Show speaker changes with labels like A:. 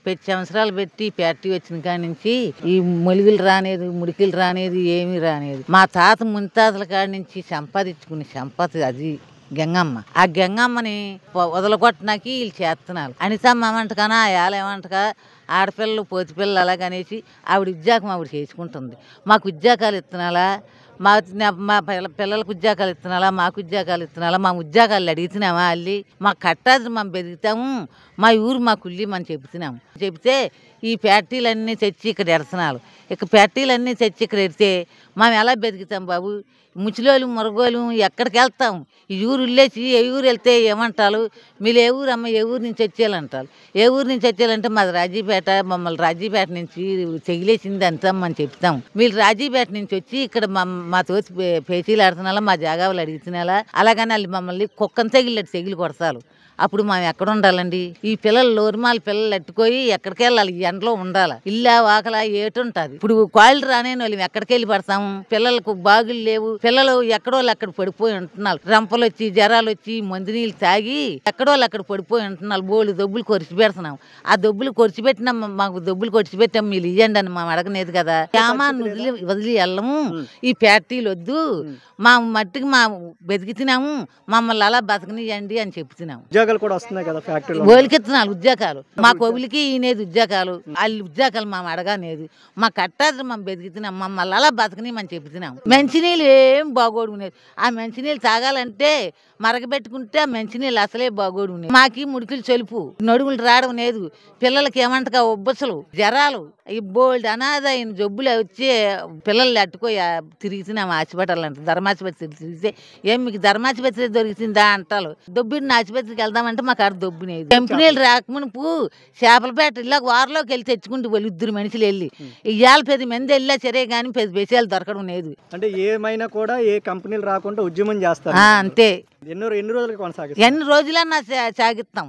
A: 5 సంవత్సరాలు పెట్టి ఫ్యాక్టరీ వచ్చిన కాడి నుంచి ఈ మొలిగులు రానేది, ముడికిలు రానేది, ఏమీ రానేది. మా తాత మునితాతల కాడి నుంచి సంపాదించుకునే సంపద అది గంగమ్మ. ఆ గంగమ్మని వదలగొట్టడానికి వీళ్ళు చేస్తున్నారు. అనితమ్మ ఏమంటకనా, ఏమంటకా ఆడపిల్లలు పోతి పిల్లలు అలాగనేసి ఆవిడ ఉద్యోగం ఆవిడ చేసుకుంటుంది. మాకు ఉద్యోగాలు ఇస్తున్నాలా, మా పిల్లలకు ఉద్యోగాలు ఇస్తున్నాలా, మాకు ఉద్యోగాలు ఇస్తున్నాలా, మా ఉద్యోగాలు అడుగుతున్నామా అల్లి, మాకు కట్టాల్సి మేము బెదుగుతాము, మా ఊరు మా కుళ్ళి మనం చెబుతున్నాము. చెబితే ఈ ఫ్యాక్టరీలన్నీ తెచ్చి ఇక్కడ ఎడుతున్నారు. ఇక ఫ్యాక్టరీలన్నీ తెచ్చి ఇక్కడ ఎడితే మేము ఎలా బెదుగుతాం బాబు? ముచ్చిలోళ్ళు మురగోలు ఎక్కడికి వెళ్తాం? ఈ ఊరు వెళ్ళేసి ఏ ఊరు వెళ్తే ఏమంటారు, మీరు ఏ ఊరు అమ్మ, ఏ ఊరు నుంచి వచ్చేయాలంటారు. ఏ ఊరు నుంచి వచ్చేయాలంటే మాది రాజీపేట, మమ్మల్ని రాజీపేట నుంచి తెగిలేసింది అంతమ్మని చెప్తాం. మీరు రాజీపేట నుంచి వచ్చి ఇక్కడ మా తోచి పేచీలు ఆడుతున్నాలా, మా జాగాలు అడుగుతున్నాలా, అలాగని వాళ్ళు మమ్మల్ని కుక్కను తెగిలి కొడతారు. అప్పుడు మనం ఎక్కడ ఉండాలండి? ఈ పిల్లలు లోరుమాల పిల్లలు ఎట్టుకోయి ఎక్కడికి వెళ్ళాలి? ఈ ఎండలో ఉండాలి. ఇల్లా వాకలా ఏటుంటుంది. ఇప్పుడు కాళ్ళు రానేని వాళ్ళు ఎక్కడికి వెళ్ళి పడతాము? పిల్లలకు బాగులు లేవు. పిల్లలు ఎక్కడో అక్కడ పడిపోయి ఉంటున్నారు. రంపలు వచ్చి జ్వరాలు వచ్చి మందు నీళ్ళు తాగి ఎక్కడో అక్కడ పడిపోయి ఉంటున్నారు. బోళ్ళు దొబ్బులు కొరిచి పెడుతున్నాం. ఆ దొబ్బులు కొరిచి పెట్టినా మాకు దొబ్బులు కొరిచి పెట్టాం, మీరు ఇవ్వండి అని మేము అడగలేదు కదా. సామాను వదిలి వెళ్ళము, ఈ ఫ్యాక్టరీలు వద్దు, మా మట్టికి మా బతికితున్నాము, మమ్మల్ని అలా బతకనియండి అని చెప్తున్నాము. ఓలికెత్తున్నాను ఉద్యోగాలు, మా కొబులికి ఈనేది ఉద్యోగాలు, వాళ్ళు ఉద్యోగాలు మేము అడగానేది, మా కట్టాల్సి మేము బతికితున్నాం, మమ్మల్ని అలా బతకని మనం చెప్తున్నాము. మంచినీళ్ళు ఏం బాగోడుకునేది. ఆ మంచినీళ్ళు తాగాలంటే మరగబెట్టుకుంటే ఆ మంచినీళ్ళు అసలే బాగోడుకునేది. మాకి ముడికిలు చెలుపు, నడుములు రావడం లేదు, పిల్లలకి ఏమంటగా ఉబ్బసలు, జ్వరాలు, ఈ బోల్డ్ అనాథ అయిన జబ్బులు వచ్చి పిల్లలు అట్టుకో తిరుగుతున్నాము. హాస్పిటల్ అంటే ధర్మాసుపత్రి తిరిగితే ఏం మీకు ధర్మాసుపత్రి దొరికిందా అంటారు. దొబ్బిన ఆసుపత్రికి వెళ్దామంటే మాకు ఆడ దొబ్బినేది. కంపెనీలు రాకమునుపు చేపలపేట ఇలా వారంలోకి వెళ్ళి తెచ్చుకుంటూ వాళ్ళు 2 మనుషులు వెళ్ళి, ఇవాళ 10 మంది వెళ్ళా సరే కానీ 10 పైసలు దొరకడం లేదు.
B: అంటే ఏమైనా కూడా ఏ కంపెనీలు రాకుండా ఉద్యమం చేస్తారు
A: అంతే.
B: ఎన్ని రోజులు కొనసాగిస్తారు?
A: ఎన్ని రోజులన్నా సాగిస్తాం.